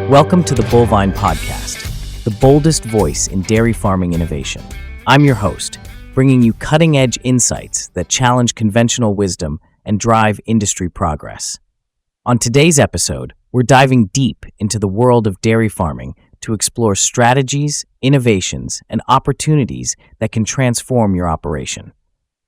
Welcome to the Bullvine Podcast, the boldest voice in dairy farming innovation. I'm your host, bringing you cutting-edge insights that challenge conventional wisdom and drive industry progress. On today's episode, we're diving deep into the world of dairy farming to explore strategies, innovations, and opportunities that can transform your operation.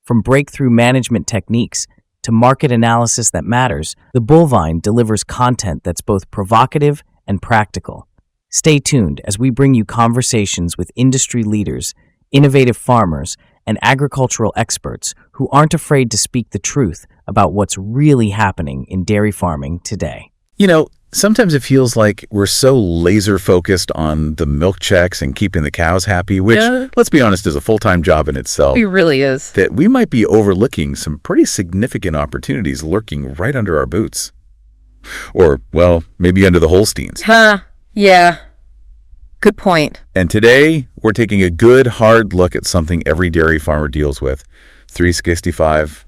From breakthrough management techniques to market analysis that matters, the Bullvine delivers content that's both provocative and practical. Stay tuned as we bring you conversations with industry leaders, innovative farmers, and agricultural experts who aren't afraid to speak the truth about what's really happening in dairy farming today. You know, sometimes it feels like we're so laser focused on the milk checks and keeping the cows happy, which, let's be honest, is a full-time job in itself. It really is. That we might be overlooking some pretty significant opportunities lurking right under our boots. Or, well, maybe under the Holsteins. Yeah. Good point. And today, we're taking a good, hard look at something every dairy farmer deals with. 365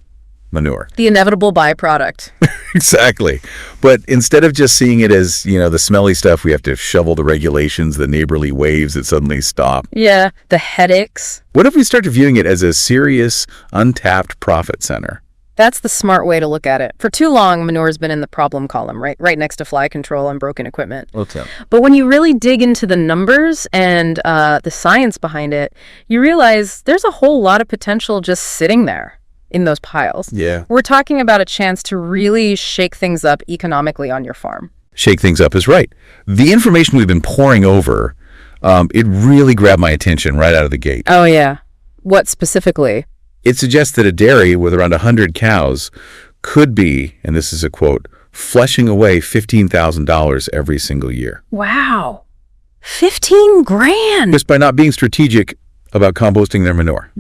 manure. The inevitable byproduct. Exactly. But instead of just seeing it as, the smelly stuff, we have to shovel the regulations, the neighborly waves that suddenly stop. Yeah, the headaches. What if we start viewing it as a serious, untapped profit center? That's the smart way to look at it. For too long, manure's been in the problem column, right next to fly control and broken equipment. Okay. But when you really dig into the numbers and the science behind it, you realize there's a whole lot of potential just sitting there in those piles. Yeah. We're talking about a chance to really shake things up economically on your farm. Shake things up is right. The information we've been pouring over, it really grabbed my attention right out of the gate. Oh, yeah. What specifically? It suggests that a dairy with around 100 cows could be, and this is a quote, flushing away $15,000 every single year. Wow. 15 grand. Just by not being strategic about composting their manure.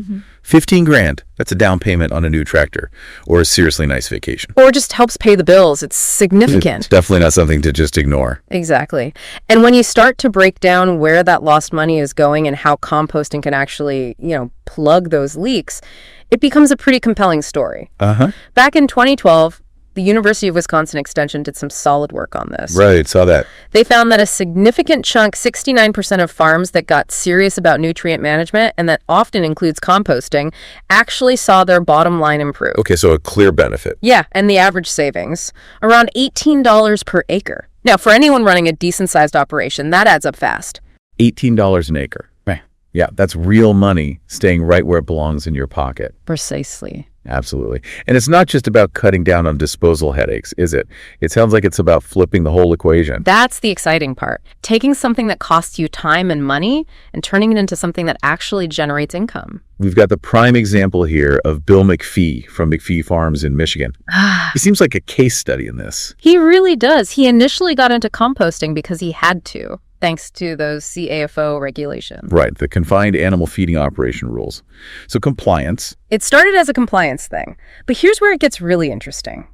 15 grand, that's a down payment on a new tractor or a seriously nice vacation. Or just helps pay the bills. It's significant. It's definitely not something to just ignore. Exactly. And when you start to break down where that lost money is going and how composting can actually, plug those leaks, it becomes a pretty compelling story. Back in 2012, the University of Wisconsin Extension did some solid work on this. Right, saw that. They found that a significant chunk, 69% of farms that got serious about nutrient management, and that often includes composting, actually saw their bottom line improve. Okay, so a clear benefit. Yeah, and the average savings, around $18 per acre. Now, for anyone running a decent-sized operation, that adds up fast. $18 an acre. Right. Yeah, that's real money staying right where it belongs in your pocket. Precisely. Absolutely. And it's not just about cutting down on disposal headaches, is it? It sounds like it's about flipping the whole equation. That's the exciting part. Taking something that costs you time and money and turning it into something that actually generates income. We've got the prime example here of Bill McPhee from McPhee Farms in Michigan. He seems like a case study in this. He really does. He initially got into composting because he had to, thanks to those CAFO regulations. Right, the confined animal feeding operation rules. So compliance. It started as a compliance thing, but here's where it gets really interesting.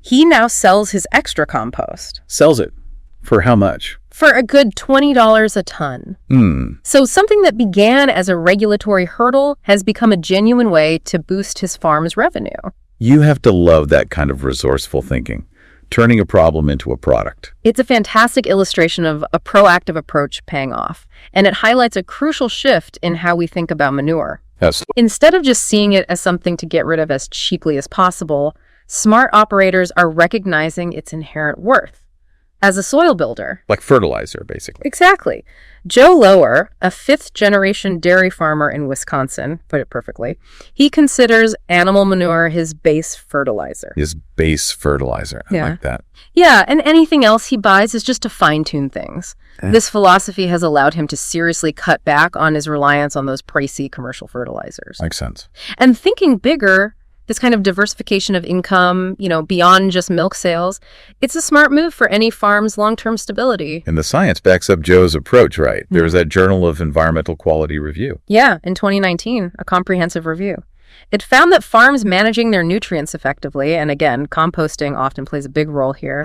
He now sells his extra compost. Sells it. For how much? For a good $20 a ton. So something that began as a regulatory hurdle has become a genuine way to boost his farm's revenue. You have to love that kind of resourceful thinking. Turning a problem into a product. It's a fantastic illustration of a proactive approach paying off, and it highlights a crucial shift in how we think about manure. Yes. Instead of just seeing it as something to get rid of as cheaply as possible, smart operators are recognizing its inherent worth as a soil builder. Like fertilizer, basically. Exactly. Joe Loehr, a fifth-generation dairy farmer in Wisconsin, put it perfectly, he considers animal manure his base fertilizer. His base fertilizer. I like that. Yeah, and anything else he buys is just to fine-tune things. This philosophy has allowed him to seriously cut back on his reliance on those pricey commercial fertilizers. Makes sense. And thinking bigger, this kind of diversification of income, beyond just milk sales, it's a smart move for any farm's long-term stability. And the science backs up Joe's approach, right? There was that Journal of Environmental Quality Review. Yeah, in 2019, a comprehensive review. It found that farms managing their nutrients effectively, and again, composting often plays a big role here,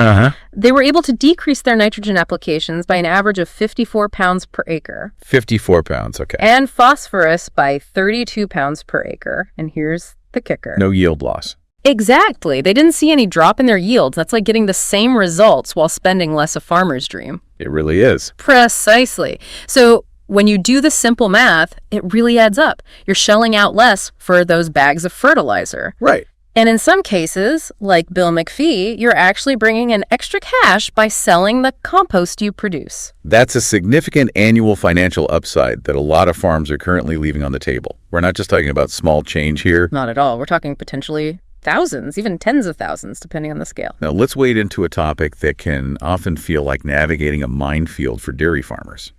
they were able to decrease their nitrogen applications by an average of 54 pounds per acre. 54 pounds, okay. And phosphorus by 32 pounds per acre. And here's the kicker. No yield loss. Exactly. They didn't see any drop in their yields. That's like getting the same results while spending less, a farmer's dream. It really is. Precisely. So when you do the simple math, it really adds up. You're shelling out less for those bags of fertilizer. Right. And in some cases, like Bill McPhee, you're actually bringing in extra cash by selling the compost you produce. That's a significant annual financial upside that a lot of farms are currently leaving on the table. We're not just talking about small change here. Not at all. We're talking potentially thousands, even tens of thousands, depending on the scale. Now, let's wade into a topic that can often feel like navigating a minefield for dairy farmers.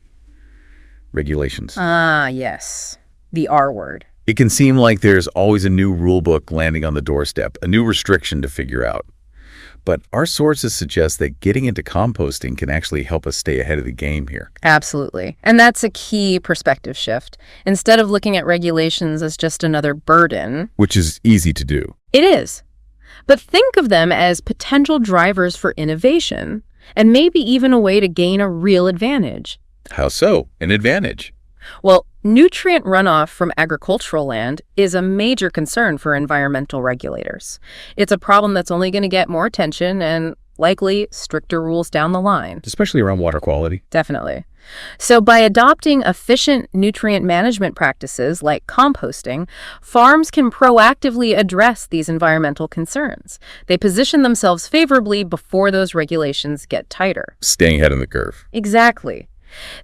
Regulations. Ah, yes. The R word. It can seem like there's always a new rule book landing on the doorstep, a new restriction to figure out. But our sources suggest that getting into composting can actually help us stay ahead of the game here. Absolutely. And that's a key perspective shift. Instead of looking at regulations as just another burden, which is easy to do. It is. But think of them as potential drivers for innovation, and maybe even a way to gain a real advantage. How so? An advantage? Well, nutrient runoff from agricultural land is a major concern for environmental regulators. It's a problem that's only going to get more attention and likely stricter rules down the line. Especially around water quality. Definitely. So by adopting efficient nutrient management practices like composting, farms can proactively address these environmental concerns. They position themselves favorably before those regulations get tighter. Staying ahead of the curve. Exactly.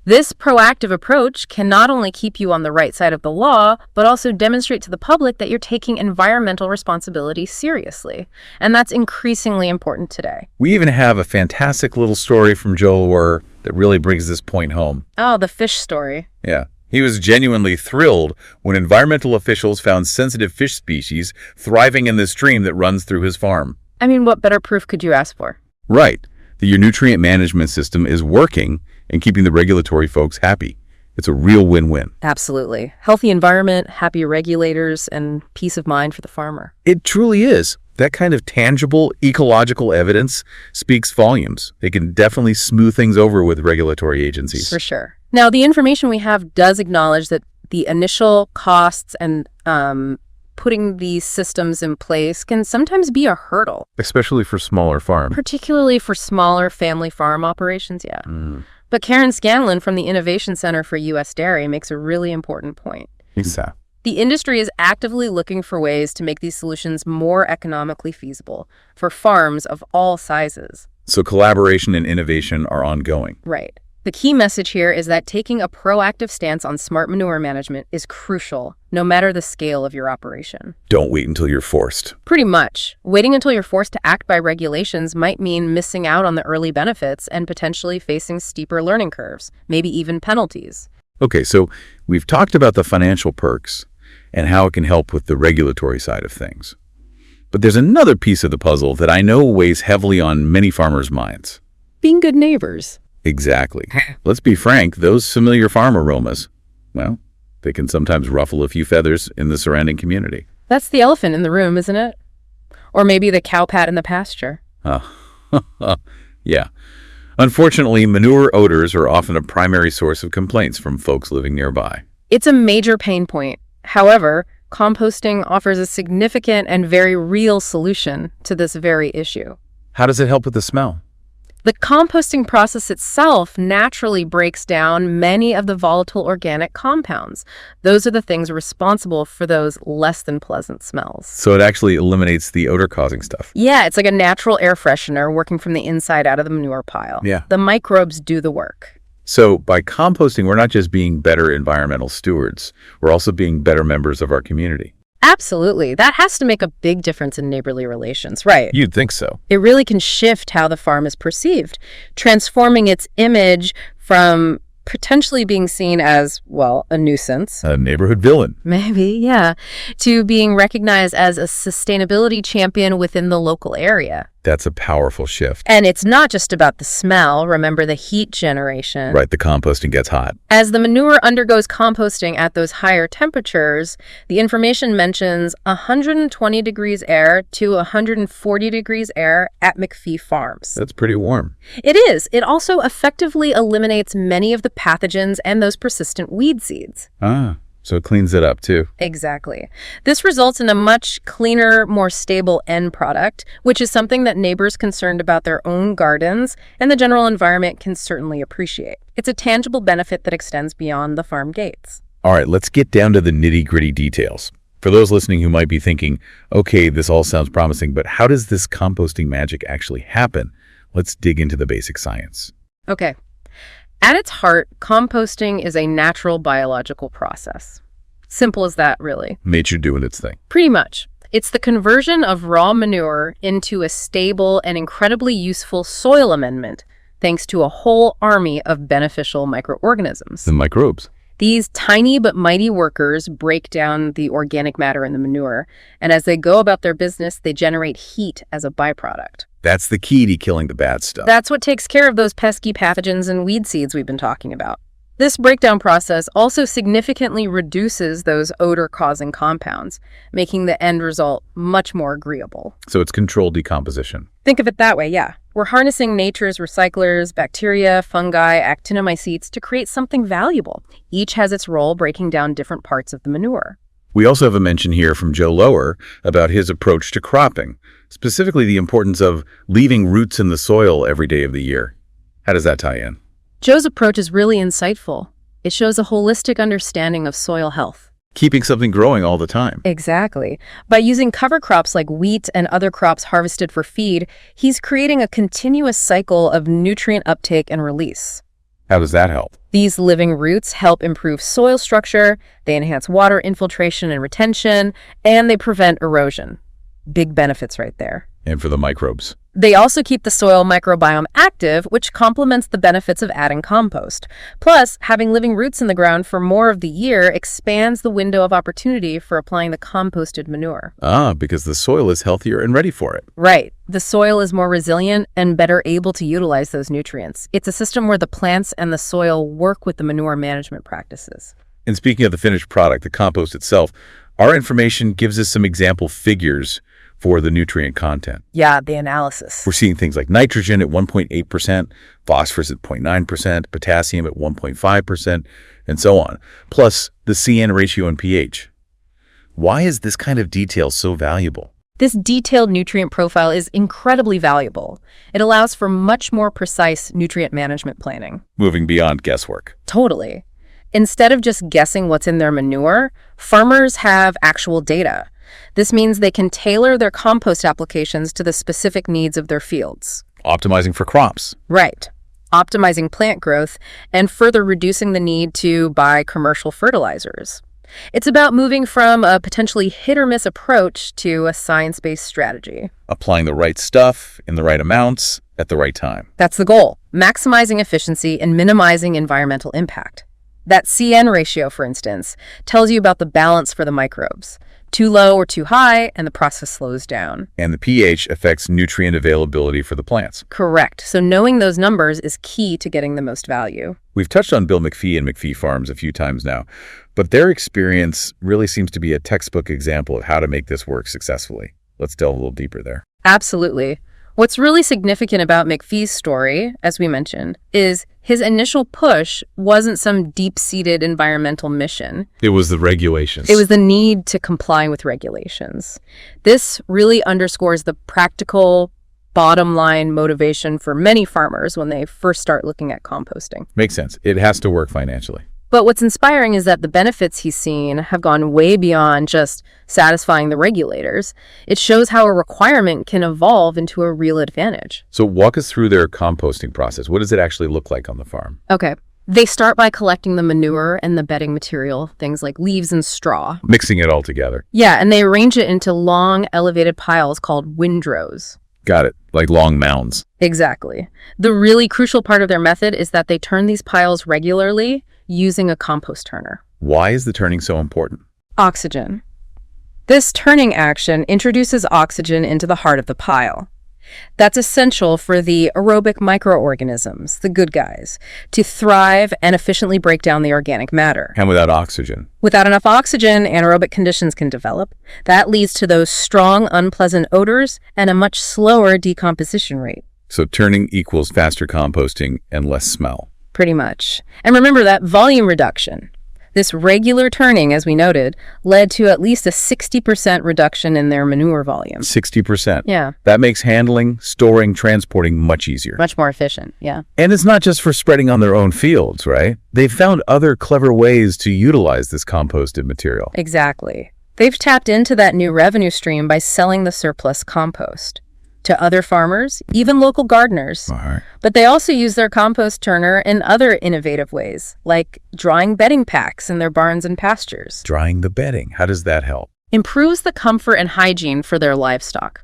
This proactive approach can not only keep you on the right side of the law, but also demonstrate to the public that you're taking environmental responsibility seriously. And that's increasingly important today. We even have a fantastic little story from Loehr that really brings this point home. Oh, the fish story. Yeah. He was genuinely thrilled when environmental officials found sensitive fish species thriving in the stream that runs through his farm. I mean, what better proof could you ask for? Right. That your nutrient management system is working and keeping the regulatory folks happy. It's a real win-win. Absolutely. Healthy environment, happy regulators, and peace of mind for the farmer. It truly is. That kind of tangible ecological evidence speaks volumes. It can definitely smooth things over with regulatory agencies. For sure. Now, the information we have does acknowledge that the initial costs and putting these systems in place can sometimes be a hurdle. Especially for smaller farms. Particularly for smaller family farm operations, yeah. But Karen Scanlon from the Innovation Center for U.S. Dairy makes a really important point. Exactly. The industry is actively looking for ways to make these solutions more economically feasible for farms of all sizes. So collaboration and innovation are ongoing. Right. The key message here is that taking a proactive stance on smart manure management is crucial, no matter the scale of your operation. Don't wait until you're forced. Pretty much. Waiting until you're forced to act by regulations might mean missing out on the early benefits and potentially facing steeper learning curves, maybe even penalties. Okay, so we've talked about the financial perks and how it can help with the regulatory side of things. But there's another piece of the puzzle that I know weighs heavily on many farmers' minds. Being good neighbors. Exactly. Let's be frank, those familiar farm aromas, well, they can sometimes ruffle a few feathers in the surrounding community. That's the elephant in the room, isn't it? Or maybe the cow pat in the pasture. Yeah. Unfortunately, manure odors are often a primary source of complaints from folks living nearby. It's a major pain point. However, composting offers a significant and very real solution to this very issue. How does it help with the smell? The composting process itself naturally breaks down many of the volatile organic compounds. Those are the things responsible for those less than pleasant smells. So it actually eliminates the odor-causing stuff. Yeah, it's like a natural air freshener working from the inside out of the manure pile. Yeah. The microbes do the work. So by composting, we're not just being better environmental stewards, we're also being better members of our community. Absolutely. That has to make a big difference in neighborly relations, right? You'd think so. It really can shift how the farm is perceived, transforming its image from potentially being seen as, well, a nuisance. A neighborhood villain. Maybe, yeah. To being recognized as a sustainability champion within the local area. That's a powerful shift. And it's not just about the smell. Remember the heat generation. Right, the composting gets hot. As the manure undergoes composting at those higher temperatures, the information mentions 120 degrees air to 140 degrees air at McPhee Farms. That's pretty warm. It is. It also effectively eliminates many of the pathogens and those persistent weed seeds. So it cleans it up too. Exactly. This results in a much cleaner, more stable end product, which is something that neighbors concerned about their own gardens and the general environment can certainly appreciate. It's a tangible benefit that extends beyond the farm gates. All right, let's get down to the nitty-gritty details. For those listening who might be thinking, okay, this all sounds promising, but how does this composting magic actually happen? Let's dig into the basic science. Okay. At its heart, composting is a natural biological process. Simple as that, really. Nature doing its thing. Pretty much. It's the conversion of raw manure into a stable and incredibly useful soil amendment, thanks to a whole army of beneficial microorganisms. The microbes. These tiny but mighty workers break down the organic matter in the manure, and as they go about their business, they generate heat as a byproduct. That's the key to killing the bad stuff. That's what takes care of those pesky pathogens and weed seeds we've been talking about. This breakdown process also significantly reduces those odor-causing compounds, making the end result much more agreeable. So it's controlled decomposition. Think of it that way, yeah. We're harnessing nature's recyclers, bacteria, fungi, actinomycetes to create something valuable. Each has its role breaking down different parts of the manure. We also have a mention here from Joe Loehr about his approach to cropping, specifically the importance of leaving roots in the soil every day of the year. How does that tie in? Joe's approach is really insightful. It shows a holistic understanding of soil health. Keeping something growing all the time. Exactly. By using cover crops like wheat and other crops harvested for feed, he's creating a continuous cycle of nutrient uptake and release. How does that help? These living roots help improve soil structure, they enhance water infiltration and retention, and they prevent erosion. Big benefits right there. And for the microbes. They also keep the soil microbiome active, which complements the benefits of adding compost. Plus, having living roots in the ground for more of the year expands the window of opportunity for applying the composted manure. Because the soil is healthier and ready for it. Right. The soil is more resilient and better able to utilize those nutrients. It's a system where the plants and the soil work with the manure management practices. And speaking of the finished product, the compost itself, our information gives us some example figures for the nutrient content. Yeah, the analysis. We're seeing things like nitrogen at 1.8%, phosphorus at 0.9%, potassium at 1.5%, and so on, plus the CN ratio and pH. Why is this kind of detail so valuable? This detailed nutrient profile is incredibly valuable. It allows for much more precise nutrient management planning. Moving beyond guesswork. Totally. Instead of just guessing what's in their manure, farmers have actual data. This means they can tailor their compost applications to the specific needs of their fields. Optimizing for crops. Right. Optimizing plant growth and further reducing the need to buy commercial fertilizers. It's about moving from a potentially hit-or-miss approach to a science-based strategy. Applying the right stuff in the right amounts at the right time. That's the goal, maximizing efficiency and minimizing environmental impact. That CN ratio, for instance, tells you about the balance for the microbes. Too low or too high, and the process slows down. And the pH affects nutrient availability for the plants. Correct. So knowing those numbers is key to getting the most value. We've touched on Bill McPhee and McPhee Farms a few times now, but their experience really seems to be a textbook example of how to make this work successfully. Let's delve a little deeper there. Absolutely. What's really significant about McPhee's story, as we mentioned, is his initial push wasn't some deep-seated environmental mission. It was the regulations. It was the need to comply with regulations. This really underscores the practical, bottom-line motivation for many farmers when they first start looking at composting. Makes sense. It has to work financially. But what's inspiring is that the benefits he's seen have gone way beyond just satisfying the regulators. It shows how a requirement can evolve into a real advantage. So walk us through their composting process. What does it actually look like on the farm? Okay. They start by collecting the manure and the bedding material, things like leaves and straw. Mixing it all together. Yeah, and they arrange it into long, elevated piles called windrows. Got it. Like long mounds. Exactly. The really crucial part of their method is that they turn these piles regularly using a compost turner. Why is the turning so important? Oxygen. This turning action introduces oxygen into the heart of the pile. That's essential for the aerobic microorganisms, the good guys, to thrive and efficiently break down the organic matter. And without oxygen. Without enough oxygen, anaerobic conditions can develop. That leads to those strong, unpleasant odors and a much slower decomposition rate. So turning equals faster composting and less smell. Pretty much. And remember that volume reduction. This regular turning, as we noted, led to at least a 60% reduction in their manure volume. 60%. Yeah. That makes handling, storing, transporting much easier. Much more efficient, yeah. And it's not just for spreading on their own fields, right? They've found other clever ways to utilize this composted material. Exactly. They've tapped into that new revenue stream by selling the surplus compost to other farmers, even local gardeners. All right. But they also use their compost turner in other innovative ways, like drying bedding packs in their barns and pastures. Drying the bedding. How does that help? Improves the comfort and hygiene for their livestock,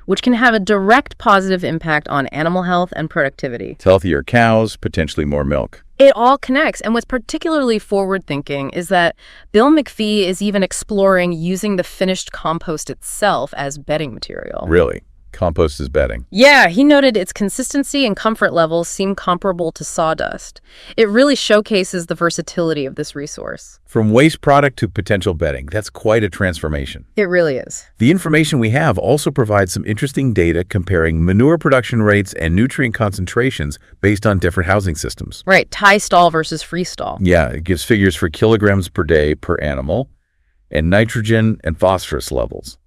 which can have a direct positive impact on animal health and productivity. It's healthier cows, potentially more milk. It all connects, and what's particularly forward-thinking is that Bill McPhee is even exploring using the finished compost itself as bedding material. Really? Compost is bedding. Yeah, he noted its consistency and comfort levels seem comparable to sawdust. It really showcases the versatility of this resource. From waste product to potential bedding, that's quite a transformation. It really is. The information we have also provides some interesting data comparing manure production rates and nutrient concentrations based on different housing systems. Right, tie stall versus free stall. Yeah, it gives figures for kilograms per day per animal and nitrogen and phosphorus levels.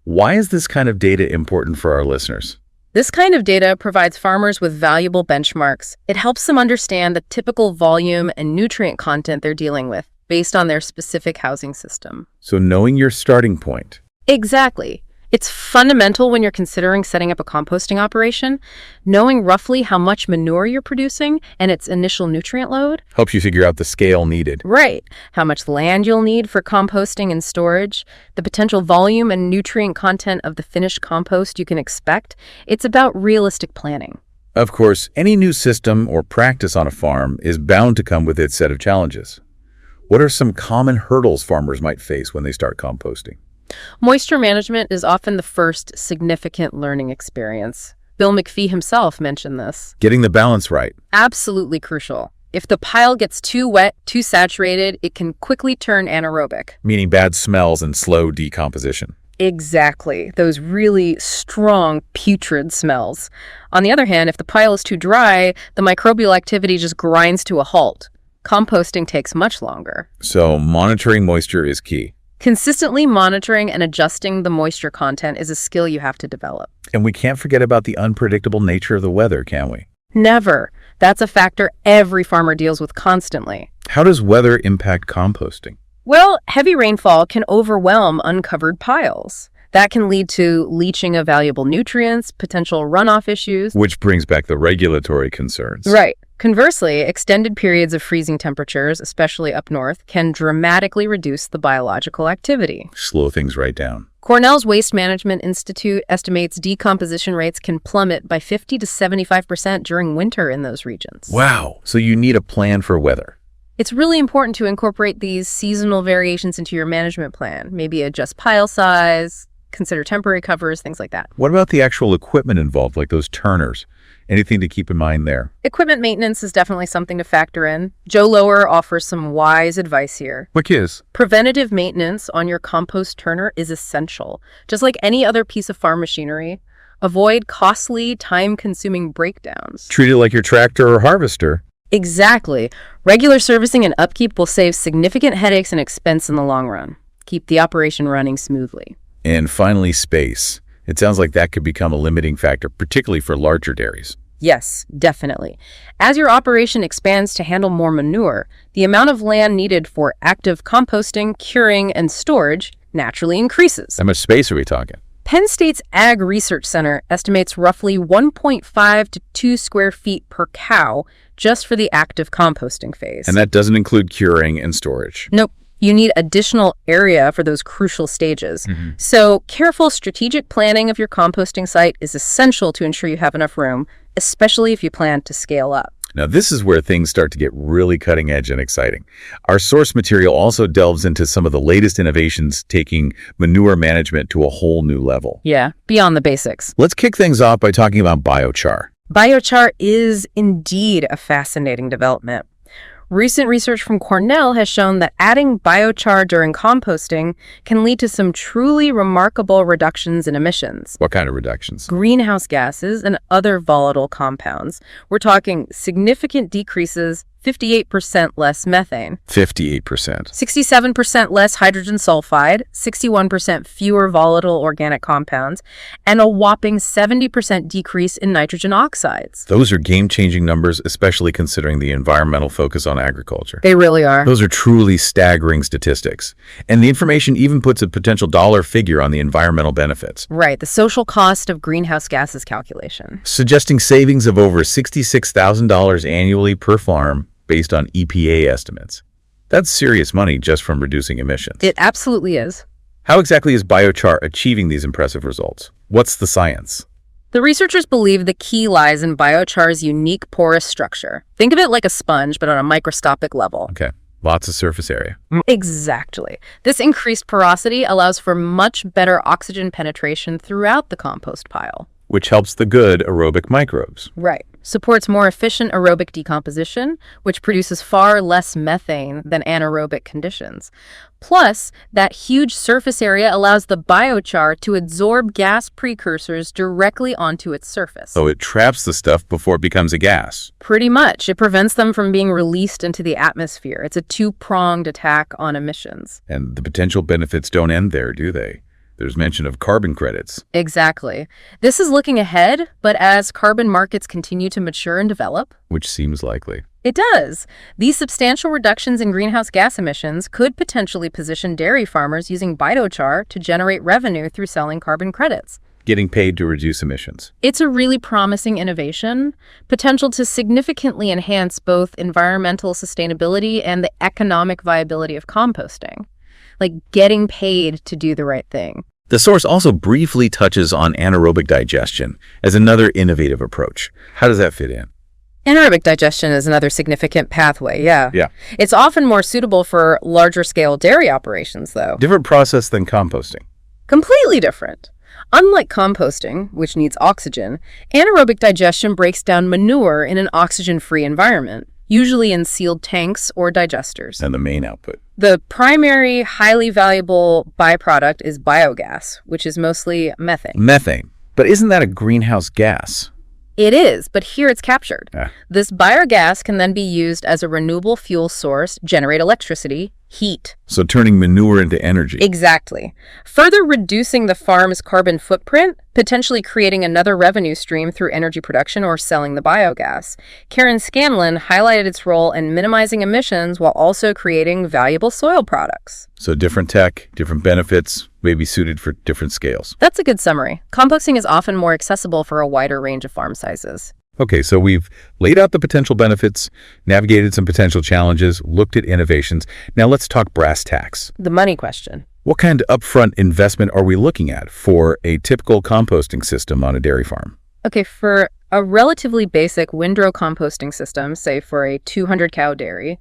Why is this kind of data important for our listeners? This kind of data provides farmers with valuable benchmarks. It helps them understand the typical volume and nutrient content they're dealing with based on their specific housing system. So knowing your starting point. Exactly. It's fundamental when you're considering setting up a composting operation. Knowing roughly how much manure you're producing and its initial nutrient load Helps you figure out the scale needed. Right. How much land you'll need for composting and storage, the potential volume and nutrient content of the finished compost you can expect. It's about realistic planning. Of course, any new system or practice on a farm is bound to come with its set of challenges. What are some common hurdles farmers might face when they start composting? Moisture management is often the first significant learning experience. Bill McPhee himself mentioned this. Getting the balance right. Absolutely crucial. If the pile gets too wet, too saturated, it can quickly turn anaerobic. Meaning bad smells and slow decomposition. Exactly. Those really strong, putrid smells. On the other hand, if the pile is too dry, the microbial activity just grinds to a halt. Composting takes much longer. So monitoring moisture is key. Consistently monitoring and adjusting the moisture content is a skill you have to develop. And we can't forget about the unpredictable nature of the weather, can we? Never. That's a factor every farmer deals with constantly. How does weather impact composting? Well, heavy rainfall can overwhelm uncovered piles. That can lead to leaching of valuable nutrients, potential runoff issues. Which brings back the regulatory concerns. Right. Conversely, extended periods of freezing temperatures, especially up north, can dramatically reduce the biological activity. Slow things right down. Cornell's Waste Management Institute estimates decomposition rates can plummet by 50 to 75% during winter in those regions. Wow. So you need a plan for weather. It's really important to incorporate these seasonal variations into your management plan. Maybe adjust pile size, consider temporary covers, things like that. What about the actual equipment involved, like those turners? Anything to keep in mind there? Equipment maintenance is definitely something to factor in. Joe Loehr offers some wise advice here. What is? Preventative maintenance on your compost turner is essential. Just like any other piece of farm machinery, avoid costly, time-consuming breakdowns. Treat it like your tractor or harvester. Exactly. Regular servicing and upkeep will save significant headaches and expense in the long run. Keep the operation running smoothly. And finally, space. It sounds like that could become a limiting factor, particularly for larger dairies. Yes, definitely. As your operation expands to handle more manure, the amount of land needed for active composting, curing, and storage naturally increases. How much space are we talking? Penn State's Ag Research Center estimates roughly 1.5 to 2 square feet per cow just for the active composting phase. And that doesn't include curing and storage. Nope. You need additional area for those crucial stages. So careful strategic planning of your composting site is essential to ensure you have enough room, especially if you plan to scale up. Now, this is where things start to get really cutting edge and exciting. Our source material also delves into some of the latest innovations, taking manure management to a whole new level. Yeah, beyond the basics. Let's kick things off by talking about biochar. Biochar is indeed a fascinating development. Recent research from Cornell has shown that adding biochar during composting can lead to some truly remarkable reductions in emissions. What kind of reductions? Greenhouse gases and other volatile compounds. We're talking significant decreases, 58% less methane. 58%. 67% less hydrogen sulfide, 61% fewer volatile organic compounds, and a whopping 70% decrease in nitrogen oxides. Those are game-changing numbers, especially considering the environmental focus on agriculture. They really are. Those are truly staggering statistics. And the information even puts a potential dollar figure on the environmental benefits. Right, the social cost of greenhouse gases calculation. Suggesting savings of over $66,000 annually per farm based on EPA estimates. That's serious money just from reducing emissions. It absolutely is. How exactly is biochar achieving these impressive results? What's the science? The researchers believe the key lies in biochar's unique porous structure. Think of it like a sponge, but on a microscopic level. Okay, lots of surface area. Exactly. This increased porosity allows for much better oxygen penetration throughout the compost pile. Which helps the good aerobic microbes. Right. Supports more efficient aerobic decomposition, which produces far less methane than anaerobic conditions. Plus, that huge surface area allows the biochar to absorb gas precursors directly onto its surface. So it traps the stuff before it becomes a gas. Pretty much. It prevents them from being released into the atmosphere. It's a two-pronged attack on emissions. And the potential benefits don't end there, do they? There's mention of carbon credits. Exactly. This is looking ahead, but as carbon markets continue to mature and develop, Which seems likely. it does. These substantial reductions in greenhouse gas emissions could potentially position dairy farmers using biochar to generate revenue through selling carbon credits. Getting paid to reduce emissions. It's a really promising innovation, potential to significantly enhance both environmental sustainability and the economic viability of composting. Like getting paid to do the right thing. The source also briefly touches on anaerobic digestion as another innovative approach. How does that fit in? Anaerobic digestion is another significant pathway, yeah. Yeah. It's often more suitable for larger scale dairy operations, though. Different process than composting. Completely different. Unlike composting, which needs oxygen, anaerobic digestion breaks down manure in an oxygen-free environment, usually in sealed tanks or digesters. And the main output. The primary highly valuable byproduct is biogas, which is mostly methane. Methane. But isn't that a greenhouse gas? It is, but here it's captured. Ah. This biogas can then be used as a renewable fuel source, generate electricity, heat. So turning manure into energy. Exactly. Further reducing the farm's carbon footprint, potentially creating another revenue stream through energy production or selling the biogas. Karen Scanlon highlighted its role in minimizing emissions while also creating valuable soil products. So different tech, different benefits, maybe suited for different scales. That's a good summary. Composting is often more accessible for a wider range of farm sizes. Okay, so we've laid out the potential benefits, navigated some potential challenges, looked at innovations. Now let's talk brass tacks. The money question. What kind of upfront investment are we looking at for a typical composting system on a dairy farm? Okay, for a relatively basic windrow composting system, say for a 200-cow dairy,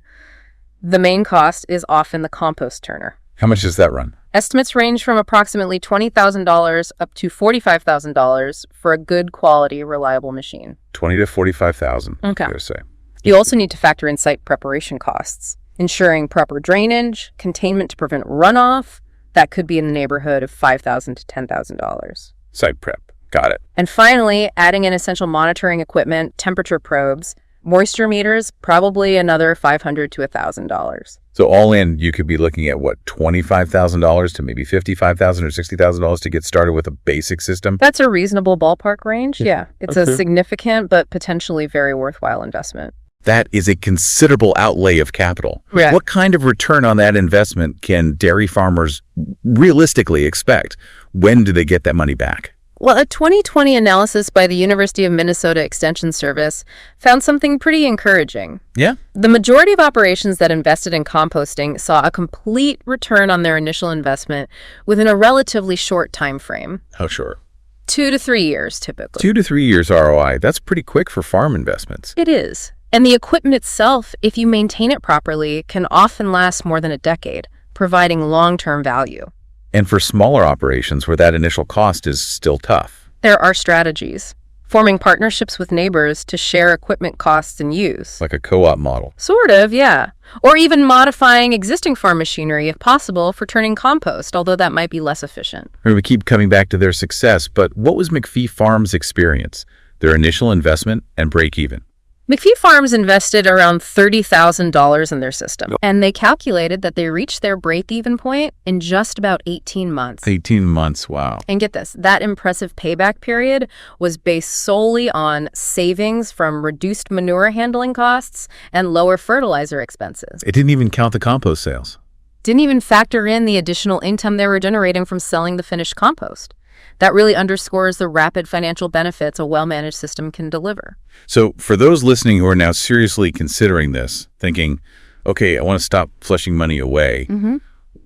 the main cost is often the compost turner. How much does that run? Estimates range from approximately $20,000 up to $45,000 for a good quality, reliable machine. $20,000 to $45,000. Okay. Fair to say. You also need to factor in site preparation costs, ensuring proper drainage, containment to prevent runoff. That could be in the neighborhood of $5,000 to $10,000. Site prep. Got it. And finally, adding in essential monitoring equipment, temperature probes, moisture meters, probably another $500 to $1,000. So all in, you could be looking at, what, $25,000 to maybe $55,000 or $60,000 to get started with a basic system? That's a reasonable ballpark range, yeah. It's a significant but potentially very worthwhile investment. That is a considerable outlay of capital. Yeah. What kind of return on that investment can dairy farmers realistically expect? When do they get that money back? Well, a 2020 analysis by the University of Minnesota Extension Service found something pretty encouraging. Yeah? The majority of operations that invested in composting saw a complete return on their initial investment within a relatively short time frame. How short? 2 to 3 years, typically. 2 to 3 years ROI. That's pretty quick for farm investments. It is. And the equipment itself, if you maintain it properly, can often last more than a decade, providing long-term value. And for smaller operations where that initial cost is still tough, there are strategies. Forming partnerships with neighbors to share equipment costs and use. like a co-op model. Sort of, yeah. Or even modifying existing farm machinery if possible for turning compost, although that might be less efficient. We keep coming back to their success, but what was McPhee Farms' experience, their initial investment and break even? McPhee Farms invested around $30,000 in their system, and they calculated that they reached their break-even point in just about 18 months. 18 months, wow. And get this, that impressive payback period was based solely on savings from reduced manure handling costs and lower fertilizer expenses. It didn't even count the compost sales. Didn't even factor in the additional income they were generating from selling the finished compost. That really underscores the rapid financial benefits a well-managed system can deliver. So for those listening who are now seriously considering this, thinking, okay, I want to stop flushing money away,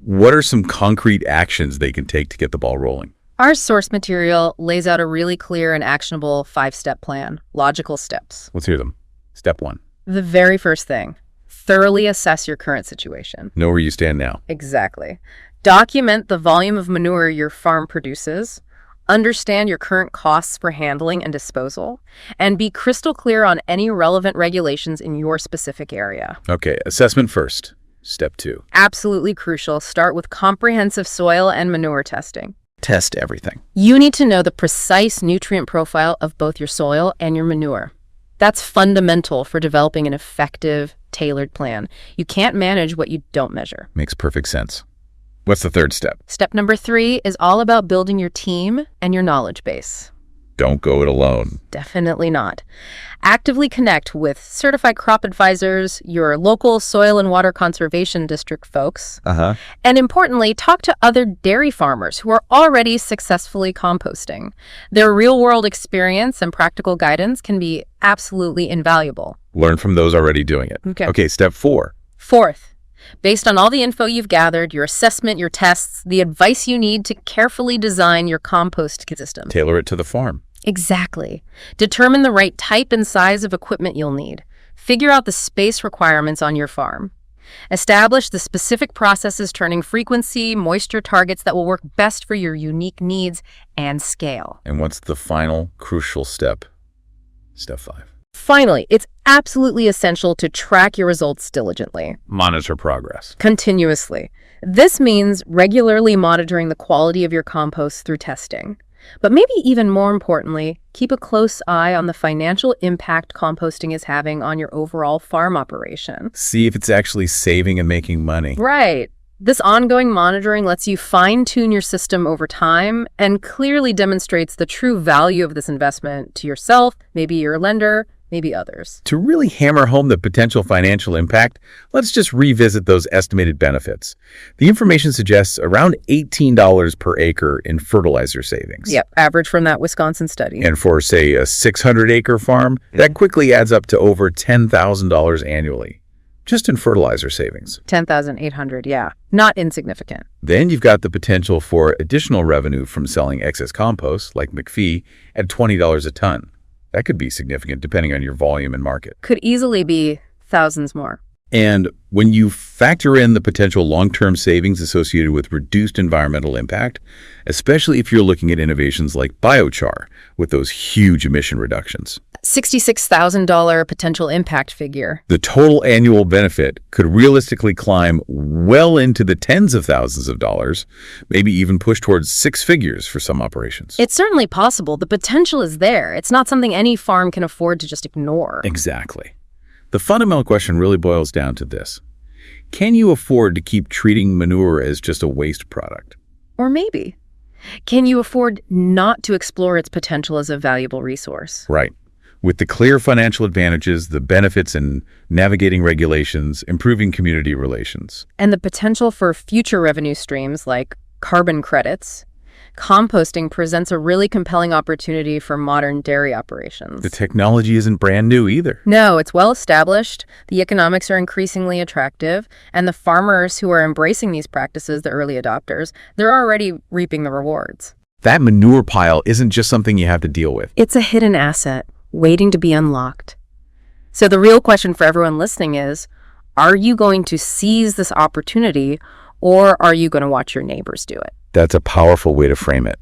what are some concrete actions they can take to get the ball rolling? Our source material lays out a really clear and actionable 5-step plan, logical steps. Let's hear them. Step 1. The very first thing, thoroughly assess your current situation. Know where you stand now. Exactly. Document the volume of manure your farm produces. Understand your current costs for handling and disposal, and be crystal clear on any relevant regulations in your specific area. Okay, assessment first. Step 2. Absolutely crucial. Start with comprehensive soil and manure testing. Test everything. You need to know the precise nutrient profile of both your soil and your manure. That's fundamental for developing an effective, tailored plan. You can't manage what you don't measure. Makes perfect sense. What's the third step? Step number 3 is all about building your team and your knowledge base. Don't go it alone. Definitely not. Actively connect with certified crop advisors, your local soil and water conservation district folks, and importantly, talk to other dairy farmers who are already successfully composting. Their real-world experience and practical guidance can be absolutely invaluable. Learn from those already doing it. Okay, step 4. Fourth, based on all the info you've gathered, your assessment, your tests, the advice you need to carefully design your compost system. Tailor it to the farm. Exactly. Determine the right type and size of equipment you'll need. Figure out the space requirements on your farm. Establish the specific processes, turning frequency, moisture targets that will work best for your unique needs and scale. And what's the final crucial step? Step 5. Finally, it's absolutely essential to track your results diligently. Monitor progress. Continuously. This means regularly monitoring the quality of your compost through testing. But maybe even more importantly, keep a close eye on the financial impact composting is having on your overall farm operation. See if it's actually saving and making money. Right. This ongoing monitoring lets you fine-tune your system over time and clearly demonstrates the true value of this investment to yourself, maybe your lender, maybe others. To really hammer home the potential financial impact, let's just revisit those estimated benefits. The information suggests around $18 per acre in fertilizer savings. Yep, average from that Wisconsin study. And for, say, a 600-acre farm, that quickly adds up to over $10,000 annually, just in fertilizer savings. 10,800, yeah. Not insignificant. Then you've got the potential for additional revenue from selling excess compost, like McPhee, at $20 a ton. That could be significant depending on your volume and market. Could easily be thousands more. And when you factor in the potential long-term savings associated with reduced environmental impact, especially if you're looking at innovations like Biochar with those huge emission reductions, $66,000 potential impact figure. the total annual benefit could realistically climb well into the tens of thousands of dollars, maybe even push towards 6 figures for some operations. It's certainly possible. The potential is there. It's not something any farm can afford to just ignore. Exactly. The fundamental question really boils down to this. Can you afford to keep treating manure as just a waste product? Or maybe, can you afford not to explore its potential as a valuable resource? Right. With the clear financial advantages, the benefits in navigating regulations, improving community relations. And the potential for future revenue streams like carbon credits, composting presents a really compelling opportunity for modern dairy operations. The technology isn't brand new either. No, it's well established, the economics are increasingly attractive, and the farmers who are embracing these practices, the early adopters, they're already reaping the rewards. That manure pile isn't just something you have to deal with. It's a hidden asset, waiting to be unlocked. So the real question for everyone listening is, are you going to seize this opportunity, or are you going to watch your neighbors do it? That's a powerful way to frame it.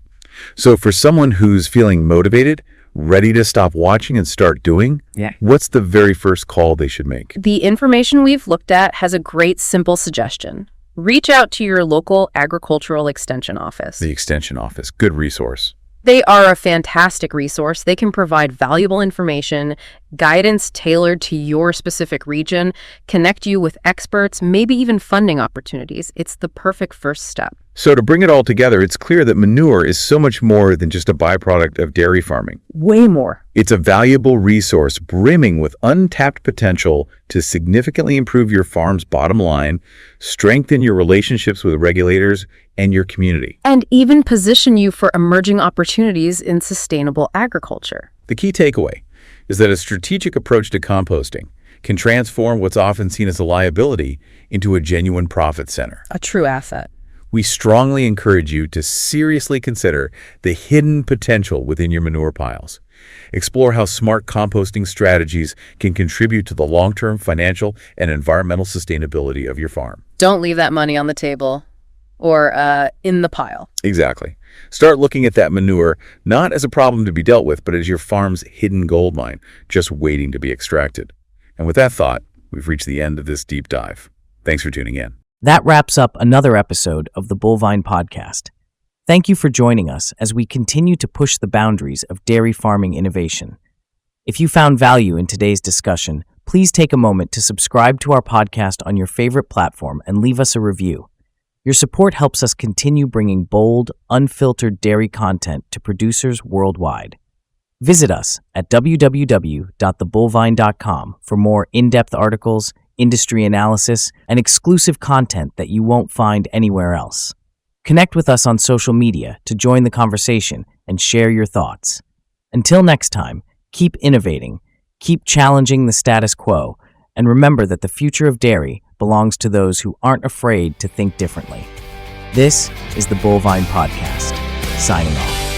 So for someone who's feeling motivated, ready to stop watching and start doing, what's the very first call they should make? The information we've looked at has a great simple suggestion. Reach out to your local agricultural extension office. The extension office, good resource. They are a fantastic resource. They can provide valuable information, guidance tailored to your specific region, connect you with experts, maybe even funding opportunities. It's the perfect first step. So to bring it all together, it's clear that manure is so much more than just a byproduct of dairy farming. Way more. It's a valuable resource brimming with untapped potential to significantly improve your farm's bottom line, strengthen your relationships with regulators and your community, and even position you for emerging opportunities in sustainable agriculture. The key takeaway is that a strategic approach to composting can transform what's often seen as a liability into a genuine profit center. A true asset. We strongly encourage you to seriously consider the hidden potential within your manure piles. Explore how smart composting strategies can contribute to the long-term financial and environmental sustainability of your farm. Don't leave that money on the table or in the pile. Exactly. Start looking at that manure not as a problem to be dealt with, but as your farm's hidden gold mine, just waiting to be extracted. And with that thought, we've reached the end of this deep dive. Thanks for tuning in. That wraps up another episode of the Bullvine Podcast. Thank you for joining us as we continue to push the boundaries of dairy farming innovation. If you found value in today's discussion, please take a moment to subscribe to our podcast on your favorite platform and leave us a review. Your support helps us continue bringing bold, unfiltered dairy content to producers worldwide. Visit us at www.thebullvine.com for more in-depth articles, industry analysis, and exclusive content that you won't find anywhere else. Connect with us on social media to join the conversation and share your thoughts. Until next time, keep innovating, keep challenging the status quo, and remember that the future of dairy belongs to those who aren't afraid to think differently. This is the Bullvine Podcast, signing off.